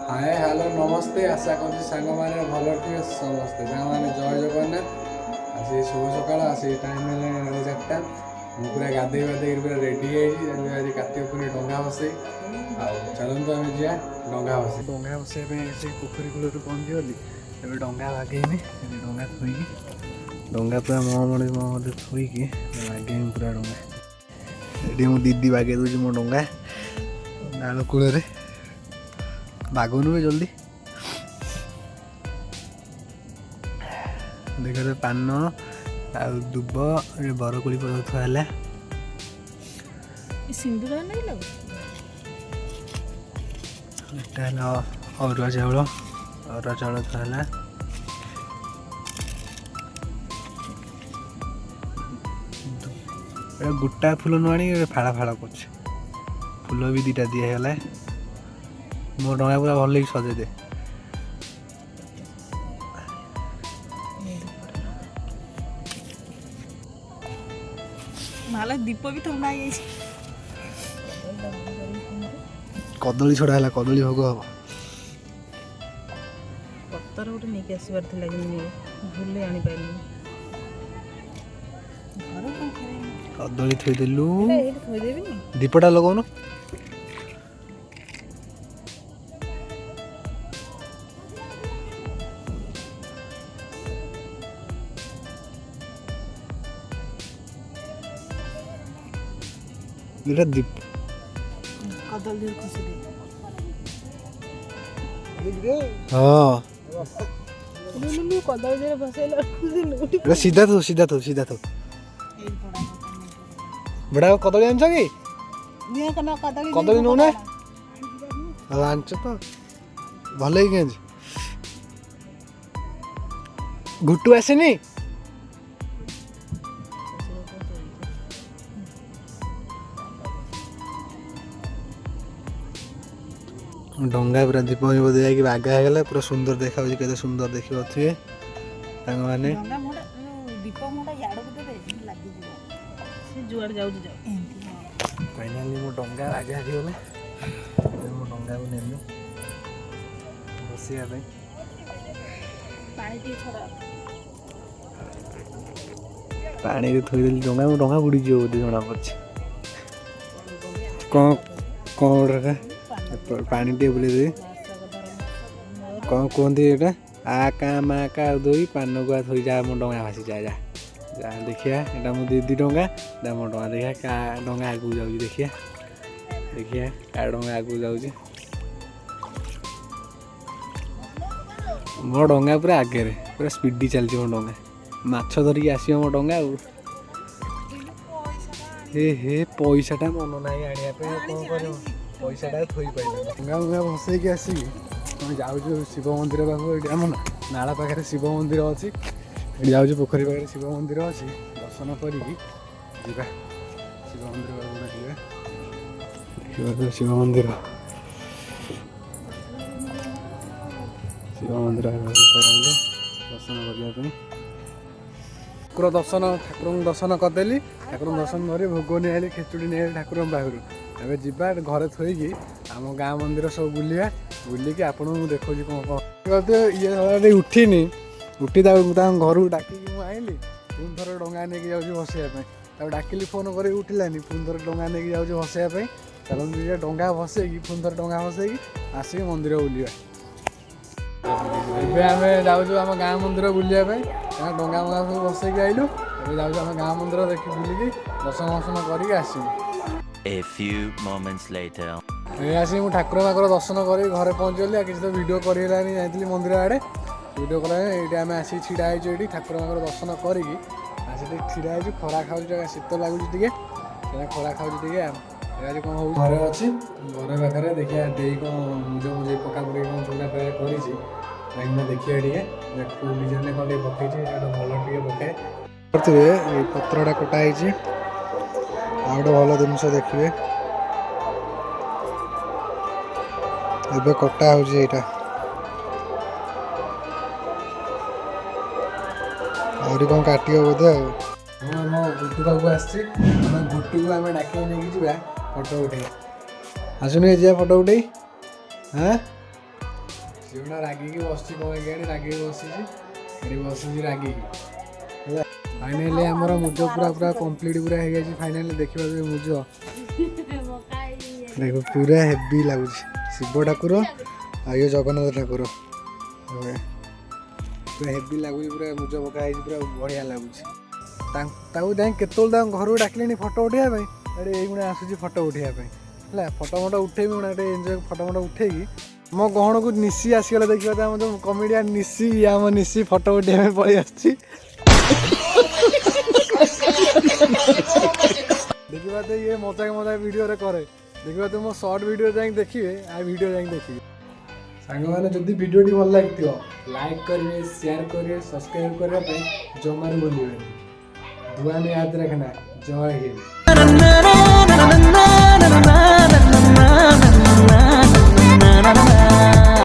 Hi hello नमस्ते आशा करुँ सांग मैंने भल थे समस्ते सांग मैंने जय जगन्नाथ आज शुभ सकाल आज टाइम है 4टा मुझे पूरा गाधे बाधे पूरा रेडी आज कार्तिक पूरी डंगा बसई चलते आम जा डंगा बस डंगा बसैया से पोखरी कूल पहुँची गली ए डंगा बागेमी डंगा थोकी डंगा पूरा महमड़ी थोकी बागेमी पूरा डंगा ये मो दीदी बागे दूसरी मो डंगा नाल कूल बागनु भी जल्दी देख पान आ दुब बरकोली थुआ है सिंदूर नहीं लग अरुआ चाउल थुआ है गोटा फूल नुआणी फाड़ा फाड़ा कर फूल भी दीटा दिगला मो डंगा पूरा भल लगे सजे दे माला दीप भी थोड़ा कदली छड़ा है कदली भोग हम पत्तर गोटे नहीं आसबार था भूल आनी पार कदली थोदेलु थोदेवी दीपटा लगौन दीप कदली खुशी हाँ कदली बसैल सीधा तो बड़ा कदली आंच कि कदली नौ ना आंच तो भल घुटू आसेनी डंगा पूरा दीप दिखाई बागा है पूरा सुंदर देखा के सुंदर देखिए थे मैंने फाइनाली मो डंगा बागा गला मो डंगा को नेलु बसिया पानी थोड़ी डंगा डंगा बुड़ी जो बोधे जना पड़े कौन पानी टे बुले दे कौन कहते यहाँ आ का मा का दो पान गुआ थोड़ी जा मो डंगा भासी जा जा जा देखिया यहाँ मो दीदी डंगा जा मो डंगा देखिया क्या डंगा आगू जाऊँ देखिया देखिया क्या डंगा आगू जाऊँ मो डंगा पूरा आगे पूरा स्पीडी चलती मो डंगा माछ धरिकी आसो मो डंगा हे पैसाटा मन ना आने कौन कर पैसाटा थोई पाइल डंगा मुगा भसैकी आसिक जाऊँ शिव मंदिर पाखक ये आम नाला पाखे शिव मंदिर अच्छी जाऊँ पोखरी पाखे शिव मंदिर अच्छी दर्शन करी शिव मंदिर पाखक शिव मंदिर दर्शन करने ठाकुर दर्शन करदेली ठाकुर दर्शन कर भोग नहीं आई खेचुड़ी नहीं ठाकुर पाखर एवं जीवा घरे थोड़ी आम गाँ मंदिर सब बुलिया बुलिकी आपको देखो कौन कौन ये उठिनी उठी घर डाक आईली पुणी थर डंगा नहीं जाऊँ भसैया डाकिली फोन कर उठिलानी पुणी थर डंगा नहीं जाऊँ भसैया चलते डंगा भसैकी पुणी थर डंगा भसैकी आसिक मंदिर बुलिया आम जाऊँ आम गाँ मंदिर बुलाया डंगा मंगा सब भसैकी आइलु ए जाऊँ आम गाँ मंदिर देखी बुलिकी दर्शन वर्शन करके आसू A few moments later. आसिक मुझे ठाकुर माकुर दर्शन कर घरे पहुँचली किसी तो भिड कर जाती मंदिर आड़े भिड कला ये आम आसिक छिड़ा ये ठाकुर माकुर दर्शन करी छिड़ा खरा खाऊ शीत लगुच खरा खाऊ आज कौन हो घरे अच्छी घर पाखे देखिए दे कौन मुझे मुझे पका पकई कौन चूना प्राय कर देखिए डिजाइन कौन पकई भल टे पकाए पत्रटा कटाई आ गए भल जिनस देखिए एबे कटा हो आहरी कौन काट बोधे आम गुटू पाक आम गुटू को आम डाक नहीं जा फोटो उठे आसुन जा फोटो उठे हाँ ଝିଅଟା ରାଗିକି ବସିଛି କ'ଣ କେଜାଣି ରାଗିକି ବସିଛି ଏଠି ବସିଛି ରାଗିକି ହେଲା। ଫାଇନାଲି ଆମର ମୁଜ ପୁରା ପୁରା କମ୍ପ୍ଲିଟ୍ ପୁରା ହେଇଯାଇଛି। ଫାଇନାଲି ଦେଖିବା ଯେ ମୁଜ ଦେଖ ପୁରା ହେଭି ଲାଗୁଛି। ଶିବ ଠାକୁର ଆଉ ଇଏ ଜଗନ୍ନାଥ ଠାକୁର ପୁରା ହେଭି ଲାଗୁଛି। ପୁରା ମୁଜ ପକା ହେଇଛି ପୁରା ବଢ଼ିଆ ଲାଗୁଛି। ତାକୁ ଯାଇ କେତେବେଳେ ତାଙ୍କ ଘରକୁ ଡାକିଲେଣି ଫଟୋ ଉଠାଇବା ପାଇଁ ଏଠି ଏଇଗୁଣା ଆସୁଛି ଫଟୋ ଉଠାଇବା ପାଇଁ ହେଲା। ଫଟୋ ଉଠେଇବି ଗୁଣା ଗୋଟେ ଏନ୍ଜୟ ଫଟୋ ଉଠେଇକି ମୋ ଗହଣକୁ ନିଶି ଆସିଗଲା। ଦେଖିବା ତ ଆମ ଯେଉଁ କମେଡ଼ିଆନ୍ ନିଶି ଆମ ନିଶି ଫଟୋ ଉଠାଇବା ପାଇଁ ପଳେଇ ଆସିଛି। ଦେଖିବା ତ ଇଏ ମଜାକ ଭିଡ଼ିଓରେ କରେ। ଦେଖିବା ତ ମୋ ସର୍ଟ ଭିଡ଼ିଓ ଯାଇକି ଦେଖିବେ ଆଉ ଭିଡ଼ିଓ ଯାଇକି ଦେଖିବେ। ସାଙ୍ଗମାନେ ଯଦି ଭିଡ଼ିଓଟି ଭଲ ଲାଗିଥିବ ଲାଇକ୍ କରିବେ, ସେୟାର କରିବେ, ସବସ୍କ୍ରାଇବ୍ କରିବା ପାଇଁ ଜମାରୁ ଭୁଲିବେନି। दुआ में याद रखना। जय हिंद।